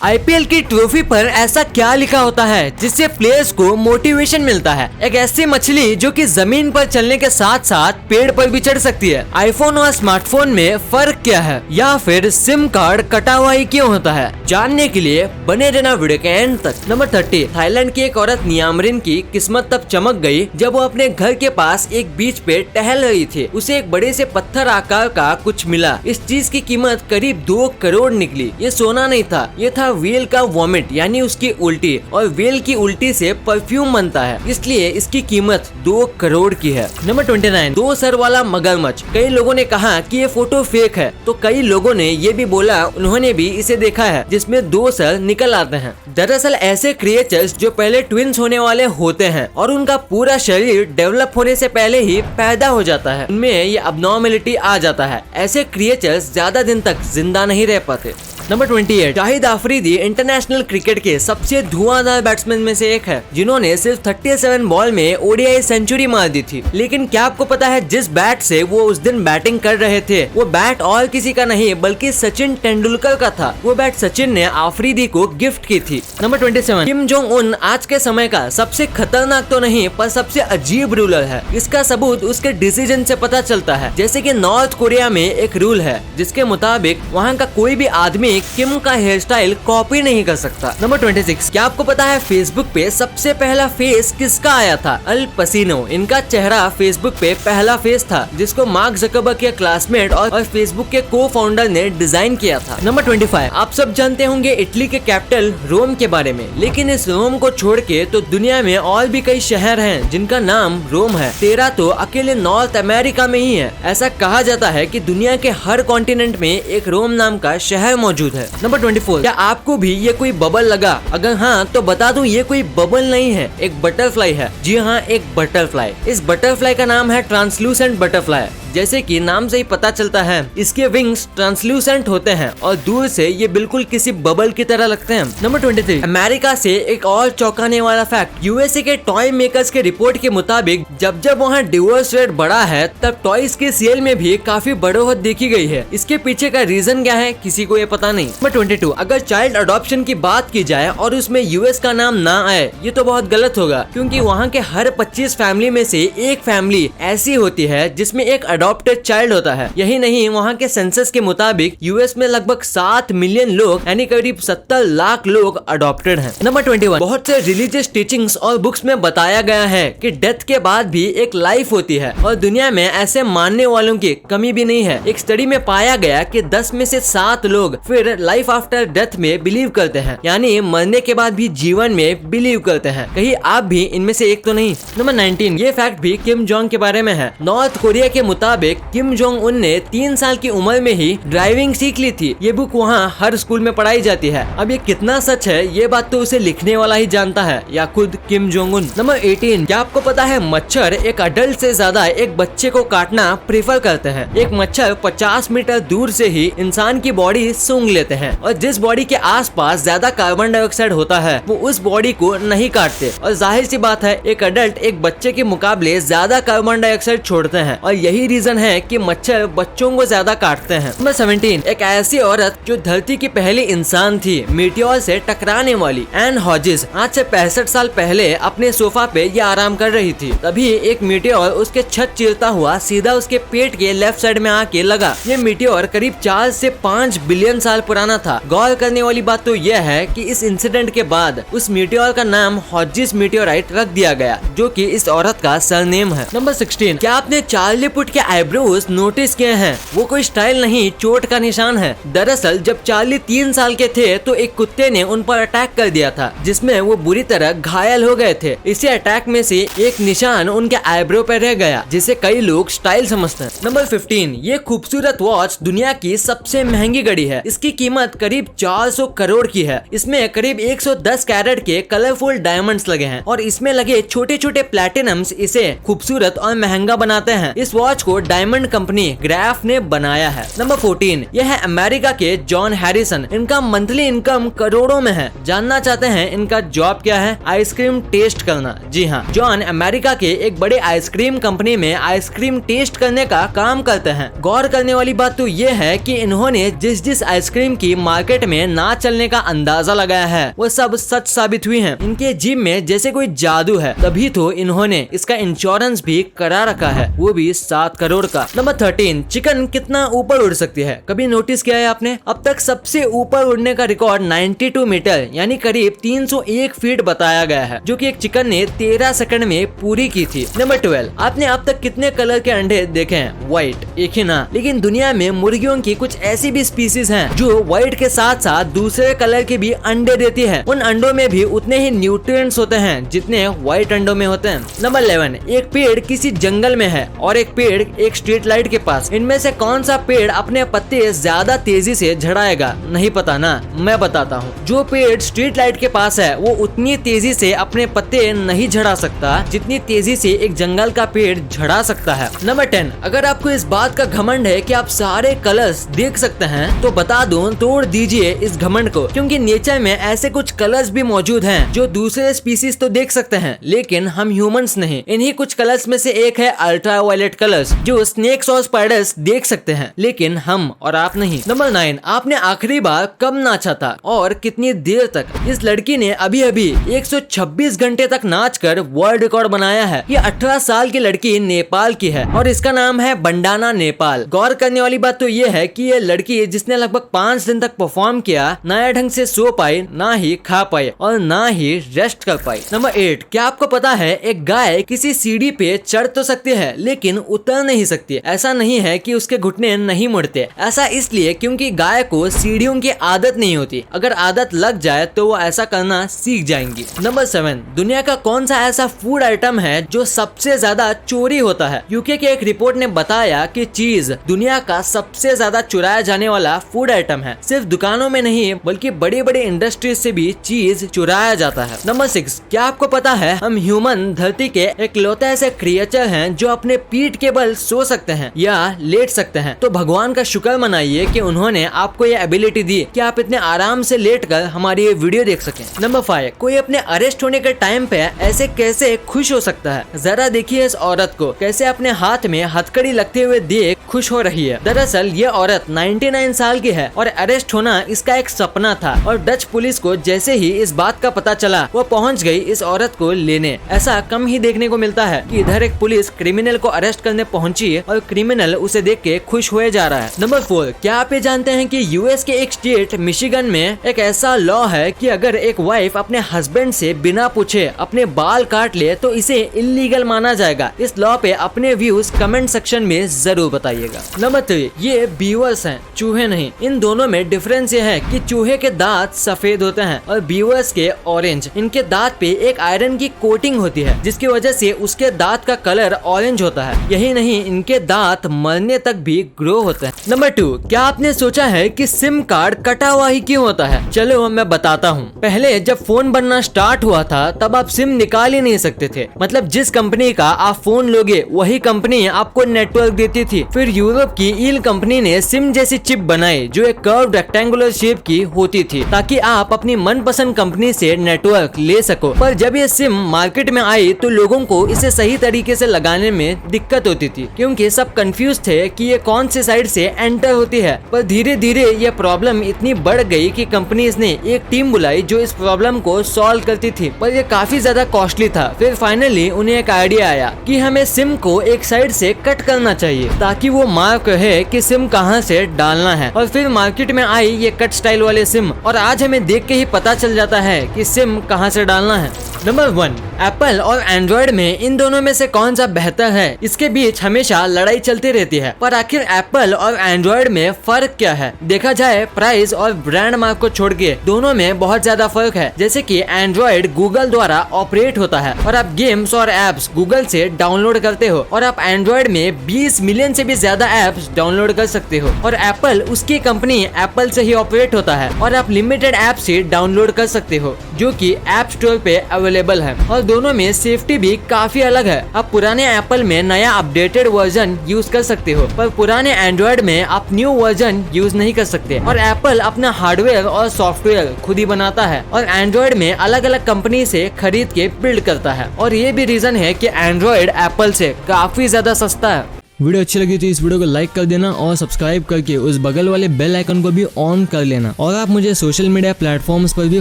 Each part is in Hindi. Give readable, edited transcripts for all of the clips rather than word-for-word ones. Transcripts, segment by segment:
आईपीएल की ट्रॉफी पर ऐसा क्या लिखा होता है जिससे प्लेयर्स को मोटिवेशन मिलता है? एक ऐसी मछली जो कि जमीन पर चलने के साथ साथ पेड़ पर भी चढ़ सकती है। आईफोन और स्मार्टफोन में फर्क क्या है, या फिर सिम कार्ड कटा हुआ ही क्यों होता है? जानने के लिए बने रहना वीडियो के एंड तक। नंबर 30, थाईलैंड की एक औरत नियामरिन की किस्मत तब चमक गई जब वो अपने घर के पास एक बीच पे टहल रही थी। उसे एक बड़े से पत्थर आकार का कुछ मिला। इस चीज की कीमत करीब 2 करोड़ निकली। ये सोना नहीं था, ये था व्हेल का वॉमिट यानी उसकी उल्टी, और व्हेल की उल्टी से परफ्यूम बनता है, इसलिए इसकी कीमत 2 करोड़ की है। नंबर 29, 2 सर वाला मगरमच्छ। कई लोगों ने कहा कि ये फोटो फेक है, तो कई लोगों ने ये भी बोला उन्होंने भी इसे देखा है जिसमें 2 सर निकल आते हैं। दरअसल ऐसे क्रिएचर्स जो पहले ट्विंस होने वाले होते हैं और उनका पूरा शरीर डेवलप होने से पहले ही पैदा हो जाता है, उनमें ये अबनॉर्मेलिटी आ जाता है। ऐसे क्रिएचर्स ज्यादा दिन तक जिंदा नहीं रह पाते। Number 28, Shahid Afridi international cricket के सबसे धुआंधार बैट्समैन में से एक है, जिन्होंने सिर्फ 37 बॉल में ओडीआई सेंचुरी मार दी थी। लेकिन क्या आपको पता है जिस बैट से वो उस दिन बैटिंग कर रहे थे, वो बैट और किसी का नहीं बल्कि सचिन तेंदुलकर का था। वो बैट सचिन ने अफरीदी को गिफ्ट की थी। नंबर 27, किम जोंग उन आज के समय का सबसे खतरनाक तो नहीं पर सबसे अजीब रूलर है। इसका सबूत उसके डिसीजन से पता चलता है। जैसे कि नॉर्थ कोरिया में एक रूल है जिसके मुताबिक वहाँ का कोई भी आदमी किम का हेयर स्टाइल कॉपी नहीं कर सकता। नंबर 26, क्या आपको पता है फेसबुक पे सबसे पहला फेस किसका आया था? अल पसीनो। इनका चेहरा फेसबुक पे पहला फेस था जिसको मार्क जकरबर्ग के क्लासमेट और फेसबुक के को फाउंडर ने डिजाइन किया था। नंबर 25, आप सब जानते होंगे इटली के कैपिटल रोम के बारे में, लेकिन इस रोम को छोड़ के तो दुनिया में और भी कई शहर हैं जिनका नाम रोम है। 13 तो अकेले नॉर्थ अमेरिका में ही है। ऐसा कहा जाता है कि दुनिया के हर कॉन्टिनेंट में एक रोम नाम का शहर मौजूद है। नंबर 24, क्या आपको भी ये कोई बबल लगा? अगर हाँ तो बता दूं ये कोई बबल नहीं है, एक बटरफ्लाई है। जी हाँ, एक बटरफ्लाई। इस बटरफ्लाई का नाम है ट्रांसलूसेंट बटरफ्लाई। जैसे कि नाम से ही पता चलता है इसके विंग्स ट्रांसलूसेंट होते हैं और दूर से ये बिल्कुल किसी बबल की तरह लगते हैं। नंबर 23, अमेरिका से एक और चौंकाने वाला फैक्ट। यूएसए के टॉय मेकर्स के रिपोर्ट के मुताबिक जब जब वहाँ डिवोर्स रेट बढ़ा है तब टॉयज के सेल में भी काफी बढ़ोतरी देखी गई है। इसके पीछे का रीजन क्या है किसी को ये पता नहीं। नंबर 22, अगर चाइल्ड अडॉप्शन की बात की जाए और उसमें यूएस का नाम ना आए ये तो बहुत गलत होगा, क्योंकि वहाँ के हर 25 फैमिली में से एक फैमिली ऐसी होती है जिसमें एक अडॉप्टेड चाइल्ड होता है। यही नहीं, वहाँ के सेंसस के मुताबिक यूएस में लगभग 7 मिलियन लोग यानी करीब 70 लाख लोग अडॉप्टेड हैं। नंबर 21, बहुत से रिलीजियस टीचिंग्स और बुक्स में बताया गया है कि डेथ के बाद भी एक लाइफ होती है और दुनिया में ऐसे मानने वालों की कमी भी नहीं है। एक स्टडी में पाया गया कि 10 में से 7 लोग फिर लाइफ आफ्टर डेथ में बिलीव करते हैं, यानी मरने के बाद भी जीवन में बिलीव करते हैं। कहीं आप भी इनमें से एक तो नहीं। नंबर 19, ये फैक्ट भी किम जोंग के बारे में है। नॉर्थ कोरिया के मुताबिक किम जोंग उन ने 3 साल की उम्र में ही ड्राइविंग सीख ली थी। ये बुक वहाँ हर स्कूल में पढ़ाई जाती है। अब ये कितना सच है ये बात तो उसे लिखने वाला ही जानता है, या खुद किम जोंग उन। नंबर 18, क्या आपको पता है मच्छर एक अडल्ट से ज्यादा एक बच्चे को काटना प्रेफर करते हैं। एक मच्छर 50 मीटर दूर से ही इंसान की बॉडी सूंघ लेते हैं और जिस बॉडी के आसपास ज्यादा कार्बन डाइऑक्साइड होता है वो उस बॉडी को नहीं काटते। और जाहिर सी बात है एक अडल्ट एक बच्चे के मुकाबले ज्यादा कार्बन डाइऑक्साइड छोड़ते हैं और यही रीजन है कि मच्छर बच्चों को ज्यादा काटते हैं। नंबर 17, एक ऐसी औरत जो धरती की पहली इंसान थी मीटियोर से टकराने वाली, एन हॉजिस, आज से 65 साल पहले अपने सोफा पे ये आराम कर रही थी। तभी एक मीटियोर उसके छत चीरता हुआ सीधा उसके पेट के लेफ्ट साइड में आके लगा। ये मीटियोर करीब 4 से 5 बिलियन साल पुराना था। गौर करने वाली बात तो यह है कि इस इंसिडेंट के बाद उस मीटियोर का नाम हॉजिस मीटियोराइट रख दिया गया, जो कि इस औरत का सरनेम है। नंबर 16, क्या आपने चार्ली पुट के आईब्रोज नोटिस किए हैं? वो कोई स्टाइल नहीं, चोट का निशान है। दरअसल जब चार्ली 3 साल के थे तो एक कुत्ते ने उन पर अटैक कर दिया था जिसमें वो बुरी तरह घायल हो गए थे। इसी अटैक में से एक निशान उनके आईब्रो पर रह गया, जिसे कई लोग स्टाइल समझते हैं। नंबर 15, ये खूबसूरत वॉच दुनिया की सबसे महंगी घड़ी है। इसकी कीमत करीब 400 करोड़ की है। इसमें करीब 110 कैरेट के कलरफुल डायमंड्स लगे हैं और इसमें लगे छोटे छोटे प्लैटिनम्स इसे खूबसूरत और महंगा बनाते हैं। इस वॉच को डायमंड कंपनी ग्राफ ने बनाया है। नंबर 14, यह है अमेरिका के जॉन हैरिसन। इनका मंथली इनकम करोड़ों में है। जानना चाहते हैं इनका जॉब क्या है? आइसक्रीम टेस्ट करना। जी हाँ, जॉन अमेरिका के एक बड़े आइसक्रीम कंपनी में आइसक्रीम टेस्ट करने का काम करते हैं। गौर करने वाली बात तो ये है कि इन्होंने जिस आइसक्रीम की मार्केट में ना चलने का अंदाजा लगाया है वो सब सच साबित हुई हैं। इनके जिम में जैसे कोई जादू है, तभी तो इन्होंने इसका इंश्योरेंस भी करा रखा है, वो भी 7 करोड़ का। नंबर 13, चिकन कितना ऊपर उड़ सकती है? कभी नोटिस किया है आपने? अब तक सबसे ऊपर उड़ने का रिकॉर्ड 92 मीटर यानी करीब 301 फीट बताया गया है, जो कि एक चिकन ने 13 सेकंड में पूरी की थी। नंबर 12, आपने अब तक कितने कलर के अंडे देखे हैं? व्हाइट, एक ही ना। लेकिन दुनिया में मुर्गियों की कुछ ऐसी भी स्पीसीज हैं जो व्हाइट के साथ साथ दूसरे कलर के भी अंडे देती है। उन अंडों में भी उतने ही न्यूट्रिएंट्स होते हैं जितने व्हाइट अंडों में होते हैं। नंबर 11, एक पेड़ किसी जंगल में है और एक पेड़ एक स्ट्रीट लाइट के पास। इनमें से कौन सा पेड़ अपने पत्ते ज्यादा तेजी से झड़ाएगा? नहीं पता ना, मैं बताता हूँ। जो पेड़ स्ट्रीट लाइट के पास है वो उतनी तेजी से अपने पत्ते नहीं झड़ा सकता जितनी तेजी से एक जंगल का पेड़ झड़ा सकता है। नंबर 10, अगर आपको इस बात का घमंड है कि आप सारे कलर्स देख सकते हैं तो बता दूं, तोड़ दीजिए इस घमंड को, क्योंकि नेचर में ऐसे कुछ कलर्स भी मौजूद हैं जो दूसरे स्पीसीज तो देख सकते हैं लेकिन हम ह्यूमंस नहीं। इन्हीं कुछ कलर्स में से एक है अल्ट्रावायलेट कलर्स, जो स्नेक्स और स्पाइडर्स देख सकते हैं लेकिन हम और आप नहीं। नंबर 9, आपने आखिरी बार कब नाचा था और कितनी देर तक? इस लड़की ने अभी अभी 126 घंटे तक नाचकर वर्ल्ड रिकॉर्ड बनाया है। ये 18 साल की लड़की नेपाल की है और इसका नाम है बंडाना नेपाल। गौर करने वाली बात तो ये है कि ये लड़की जिसने लगभग 5 दिन तक परफॉर्म किया, नया ढंग से सो पाई, ना ही खा पाई और ना ही रेस्ट कर पाई। नंबर 8, क्या आपको पता है एक गाय किसी सीढ़ी पे चढ़ तो सकती है लेकिन उतर नहीं सकती? ऐसा नहीं है कि उसके घुटने नहीं मुड़ते, ऐसा इसलिए क्योंकि गाय को सीढ़ियों की आदत नहीं होती। अगर आदत लग जाए तो वो ऐसा करना सीख जाएंगी। नंबर 7, दुनिया का कौन सा ऐसा फूड आइटम है जो सबसे ज्यादा चोरी होता है? यूके के एक रिपोर्ट ने बताया कि चीज दुनिया का सबसे ज्यादा चुराया जाने वाला फूड आइटम है। सिर्फ दुकानों में नहीं बल्कि बड़ी बड़ी इंडस्ट्रीज से भी चीज चुराया जाता है। नंबर 6, क्या आपको पता है हम ह्यूमन धरती के इकलौते ऐसे क्रिएचर हैं जो अपने पीठ के बल सो सकते हैं या लेट सकते हैं? तो भगवान का शुक्र मनाइए कि उन्होंने आपको ये एबिलिटी दी कि आप इतने आराम से लेटकर हमारी ये वीडियो देख सकें। नंबर 5, कोई अपने अरेस्ट होने के टाइम पे ऐसे कैसे खुश हो सकता है? जरा देखिए इस औरत को कैसे अपने हाथ में हथकड़ी लगते हुए देख खुश हो रही है। दरअसल ये औरत 99 साल की है और अरेस्ट होना इसका एक सपना था और डच पुलिस को जैसे ही इस बात का पता चला वो पहुंच गई इस औरत को लेने। ऐसा कम ही देखने को मिलता है कि इधर एक पुलिस क्रिमिनल को अरेस्ट करने पहुंची और क्रिमिनल उसे देख के खुश हुए जा रहा है। नंबर 4, क्या आप ये जानते हैं कि यूएस के एक स्टेट मिशिगन में एक ऐसा लॉ है कि अगर एक वाइफ अपने हस्बैंड से बिना पूछे अपने बाल काट ले तो इसे इलीगल माना जाएगा। इस लॉ पे अपने व्यूज कमेंट सेक्शन में जरूर बताइएगा। नंबर 3, ये बीवर्स हैं, चूहे नहीं। इन दोनों में डिफरेंस ये है कि चूहे के दांत सफेद होते हैं और बीवर्स के ऑरेंज। इनके दांत पे एक आयरन की कोटिंग होती है जिसकी वजह से उसके दांत का कलर ऑरेंज होता है। यही नहीं, इनके दांत मरने तक भी ग्रो होते हैं। नंबर 2, क्या आपने सोचा है कि सिम कार्ड कटा हुआ ही क्यों होता है? चलो मैं बताता हूँ। पहले जब फोन बनना स्टार्ट हुआ था तब आप सिम निकाल ही नहीं सकते थे। मतलब जिस कंपनी का आप फोन लोगे वही कंपनी आपको नेटवर्क देती थी। फिर यूरोप की ईल कंपनी ने सिम जैसी चिप बनाई जो एक कर्व रेक्टेंगुलर शेप की होती थी ताकि आप अपनी मनपसंद कंपनी से नेटवर्क ले सको। पर जब ये सिम मार्केट में आई तो लोगों को इसे सही तरीके से लगाने में दिक्कत होती थी क्योंकि सब कंफ्यूज थे कि ये कौन से साइड से एंटर होती है। पर धीरे धीरे ये प्रॉब्लम इतनी बढ़ गई कि कंपनीज ने एक टीम बुलाई जो इस प्रॉब्लम को सॉल्व करती थी, पर ये काफी ज्यादा कॉस्टली था। फिर फाइनली उन्हें एक आइडिया आया कि हमें सिम को एक साइड से कट करना चाहिए ताकि वो मार्क रहे कि सिम कहां से डालना है। और फिर मार्केट में आई ये कट स्टाइल वाले सिम और आज हमें देख के ही पता चल जाता है कि सिम कहां से डालना है। नंबर 1, एप्पल और एंड्रॉइड में इन दोनों में से कौन सा बेहतर है? इसके बीच हमेशा लड़ाई चलती रहती है, पर आखिर एप्पल और एंड्रॉइड में फर्क क्या है? देखा जाए प्राइस और ब्रांड मार्क को छोड़ के दोनों में बहुत ज्यादा फर्क है। जैसे कि एंड्रॉइड गूगल द्वारा ऑपरेट होता है और आप गेम्स और एप्स गूगल से डाउनलोड करते हो और आप एंड्रॉइड में 20 मिलियन से भी ज्यादा एप्स डाउनलोड कर सकते हो। और एप्पल उसकी कंपनी एप्पल से ही ऑपरेट होता है और आप लिमिटेड ऐप से डाउनलोड कर सकते हो जो कि ऐप स्टोर पे अवेलेबल है। और दोनों में सेफ्टी भी काफी अलग है। अब पुराने एप्पल में नया अपडेटेड वर्जन यूज कर सकते हो, पर पुराने एंड्रॉइड में आप न्यू वर्जन यूज नहीं कर सकते। और एप्पल अपना हार्डवेयर और सॉफ्टवेयर खुद ही बनाता है और एंड्रॉइड में अलग अलग कंपनी से खरीद के बिल्ड करता है। और ये भी रीजन है कि एंड्रॉइड एप्पल से काफी ज्यादा सस्ता है। वीडियो अच्छी लगी तो इस वीडियो को लाइक कर देना और सब्सक्राइब करके उस बगल वाले बेल आइकन को भी ऑन कर लेना। और आप मुझे सोशल मीडिया प्लेटफॉर्म्स पर भी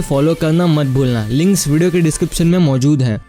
फॉलो करना मत भूलना। लिंक्स वीडियो के डिस्क्रिप्शन में मौजूद हैं।